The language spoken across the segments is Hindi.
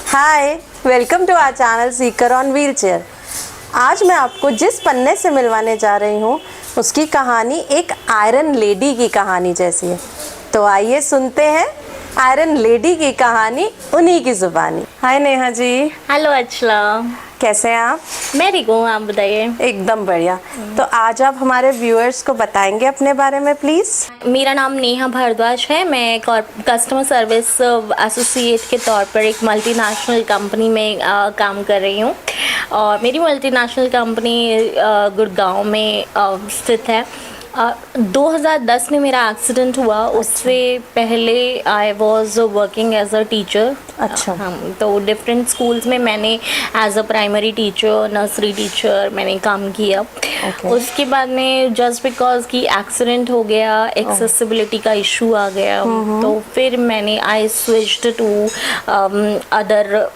Hi, welcome to our channel seeker on wheel chair. आज मैं आपको जिस पन्ने से मिलवाने जा रही हूँ उसकी कहानी एक आयरन लेडी की कहानी जैसी है। तो आइए सुनते हैं आयरन लेडी की कहानी उन्हीं की जुबानी। हाय नेहा जी। हेलो अचला, कैसे हैं आप? मैं ठीक हूँ, आप बताइए। एकदम बढ़िया। तो आज आप हमारे व्यूअर्स को बताएंगे अपने बारे में प्लीज़। मेरा नाम नेहा भारद्वाज है। मैं कस्टमर सर्विस एसोसिएट के तौर पर एक मल्टीनेशनल कंपनी में काम कर रही हूँ और मेरी मल्टीनेशनल कंपनी गुड़गांव में स्थित है। 2010 में मेरा एक्सीडेंट हुआ। उससे पहले I was working as a teacher. अच्छा। तो डिफरेंट स्कूल्स में मैंने as a primary teacher, nursery teacher मैंने काम किया। उसके बाद में जस्ट बिकॉज कि एक्सीडेंट हो गया, एक्सेसिबिलिटी का इशू आ गया, तो फिर मैंने I switched to other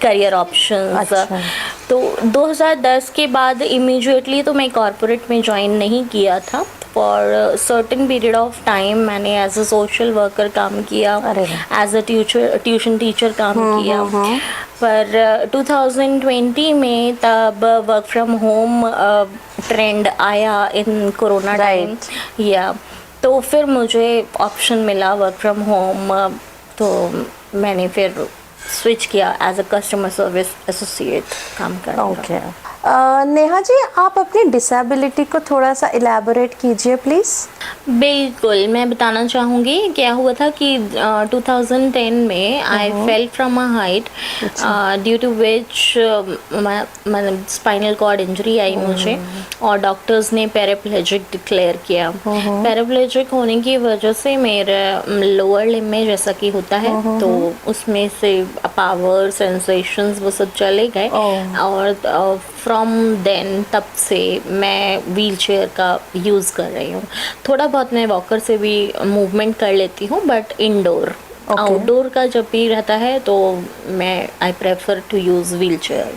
career options. तो 2010 के बाद इमीडिएटली तो मैं कॉर्पोरेट में ज्वाइन नहीं किया था। For certain period of time मैंने एज अ सोशल वर्कर काम किया, एज अ ट्यूशन टीचर काम किया। पर 2020 में तब वर्क फ्रॉम होम ट्रेंड आया इन कोरोना टाइम, या तो फिर मुझे ऑप्शन मिला वर्क फ्रॉम होम, तो मैंने फिर स्विच किया as a customer service associate काम करना। ओके। नेहा जी, आप अपनी डिसेबिलिटी को थोड़ा सा इलेबोरेट कीजिए प्लीज़। बिल्कुल, मैं बताना चाहूँगी क्या हुआ था कि 2010 में I fell from a height due to which मतलब स्पाइनल कॉर्ड इंजरी आई मुझे, और डॉक्टर्स ने पैराप्लेजिक डिक्लेयर किया। पैराप्लेजिक होने की वजह से मेरे लोअर लिम्ब में जैसा कि होता है तो उसमें से पावर, सेंसेशंस वो सब चले गए। और फ्रॉम देन तब से मैं व्हील चेयर का यूज़ कर रही हूँ। थोड़ा बहुत मैं वॉकर से भी मूवमेंट कर लेती हूँ, बट इंडोर। आउटडोर का जब भी रहता है तो मैं I prefer to use wheelchair.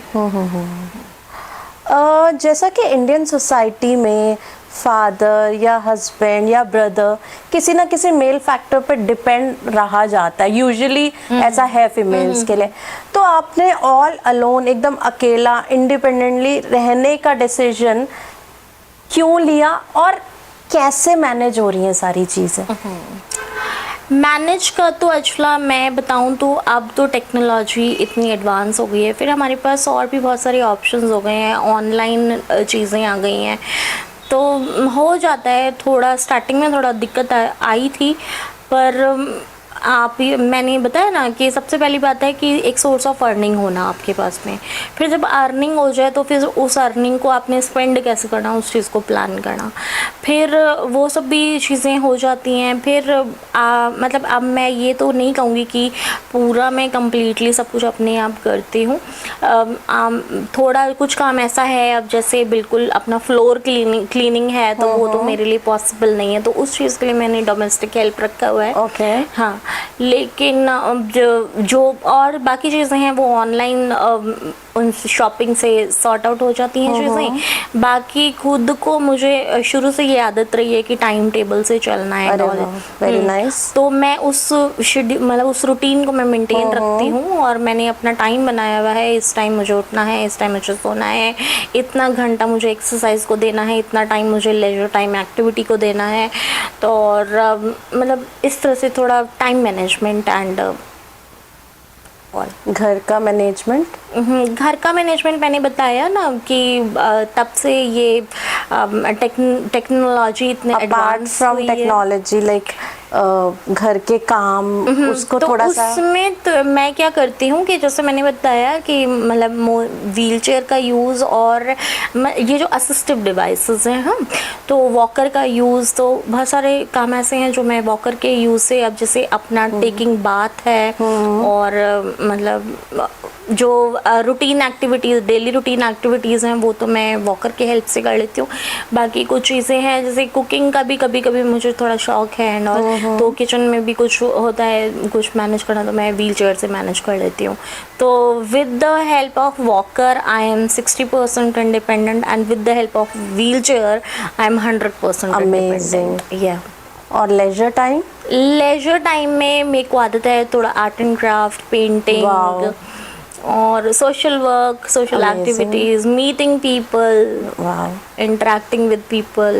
जैसा कि इंडियन सोसाइटी में फादर या हस्बैंड या ब्रदर किसी ना किसी मेल फैक्टर पर डिपेंड रहा जाता है, यूजुअली ऐसा है फीमेल्स के लिए। तो आपने ऑल अलोन, एकदम अकेला, इंडिपेंडेंटली रहने का डिसीजन क्यों लिया और कैसे मैनेज हो रही हैं सारी चीज़ें? मैनेज का तो एक्चुअला मैं बताऊं तो अब तो टेक्नोलॉजी इतनी एडवांस हो गई है, फिर हमारे पास और भी बहुत सारे ऑप्शंस हो गए हैं, ऑनलाइन चीज़ें आ गई हैं, तो हो जाता है। थोड़ा स्टार्टिंग में थोड़ा दिक्कत आई थी, पर मैंने बताया ना कि सबसे पहली बात है कि एक सोर्स ऑफ अर्निंग होना आपके पास में। फिर जब अर्निंग हो जाए तो फिर उस अर्निंग को आपने स्पेंड कैसे करना, उस चीज़ को प्लान करना, फिर वो सब भी चीज़ें हो जाती हैं। फिर मतलब अब मैं ये तो नहीं कहूँगी कि पूरा मैं कम्प्लीटली सब कुछ अपने आप करती हूँ। थोड़ा कुछ काम ऐसा है, अब जैसे बिल्कुल अपना फ्लोर क्लीनिंग है तो वो तो मेरे लिए पॉसिबल नहीं है, तो उस चीज़ के लिए मैंने डोमेस्टिक हेल्प रखा हुआ है। हाँ, लेकिन जो और बाकी चीज़ें हैं वो ऑनलाइन उन शॉपिंग से सॉर्ट आउट हो जाती हैं चीज़ें। बाकी खुद को मुझे शुरू से ये आदत रही है कि टाइम टेबल से चलना है। Very nice. तो मैं उस मतलब उस रूटीन को मैं मेंटेन रखती हूँ, और मैंने अपना टाइम बनाया हुआ है। इस टाइम मुझे उठना है, इस टाइम मुझे सोना है, इतना घंटा मुझे एक्सरसाइज को देना है, इतना टाइम मुझे लेजर टाइम एक्टिविटी को देना है। तो और मतलब इस तरह से थोड़ा टाइम मैनेजमेंट एंड और घर का मैनेजमेंट। घर का मैनेजमेंट मैंने बताया ना कि तब से ये टेक्नोलॉजी इतने अपार्ट फ्रॉम टेक्नोलॉजी लाइक घर के काम, उसको तो थोड़ा सा उसमें तो मैं क्या करती हूँ कि जैसे मैंने बताया कि मतलब व्हील चेयर का यूज़ और ये जो असिस्टिव डिवाइसेस हैं, हाँ, तो वॉकर का यूज़, तो बहुत सारे काम ऐसे हैं जो मैं वॉकर के यूज़ से, अब जैसे अपना टेकिंग बाथ है और मतलब जो routine activities, daily routine activities हैं वो तो मैं वॉकर के हेल्प से कर लेती हूँ। बाकी कुछ चीज़ें हैं जैसे कुकिंग का भी कभी मुझे थोड़ा शौक है एंड ऑल, तो किचन में भी कुछ होता है कुछ मैनेज करना, तो मैं व्हील चेयर से मैनेज कर लेती हूँ। तो with the help of walker I am 60% independent, and with the help of wheel chair I am 100% independent. या और लेजर टाइम में मेरे को आदत है थोड़ा आर्ट एंड क्राफ्ट, पेंटिंग, और social work, social Amazing. Activities, meeting people, वाह, interacting with people,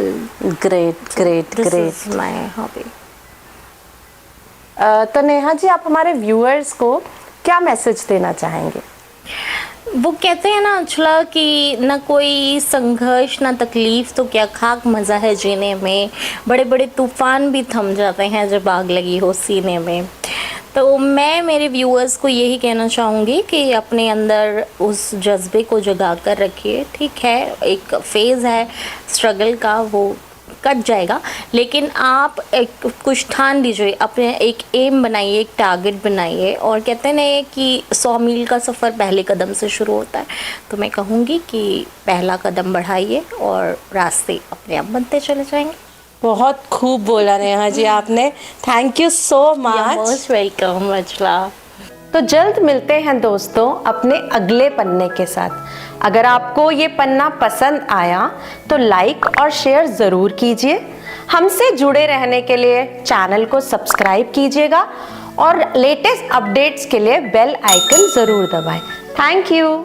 great great this great. Is my hobby. तो नेहा जी, आप हमारे व्यूअर्स को क्या मैसेज देना चाहेंगे? वो कहते हैं ना अंशुला कि ना कोई संघर्ष ना तकलीफ तो क्या खाक मज़ा है जीने में, बड़े बड़े तूफान भी थम जाते हैं जब आग लगी हो सीने में। तो मैं मेरे व्यूअर्स को यही कहना चाहूँगी कि अपने अंदर उस जज्बे को जगा कर रखिए। ठीक है, एक फेज़ है स्ट्रगल का, वो कट जाएगा, लेकिन आप एक कुछ ठान लीजिए, अपने एक एम बनाइए, एक टारगेट बनाइए। और कहते हैं ना कि 100 मील का सफ़र पहले कदम से शुरू होता है, तो मैं कहूँगी कि पहला कदम बढ़ाइए और रास्ते अपने आप बनते चले जाएंगे। बहुत खूब बोला नेहा जी आपने, thank you so much. Most welcome Anshula. तो जल्द मिलते हैं दोस्तों अपने अगले पन्ने के साथ। अगर आपको ये पन्ना पसंद आया तो लाइक और शेयर ज़रूर कीजिए। हमसे जुड़े रहने के लिए चैनल को सब्सक्राइब कीजिएगा और लेटेस्ट अपडेट्स के लिए बेल आइकन ज़रूर दबाएं। Thank you.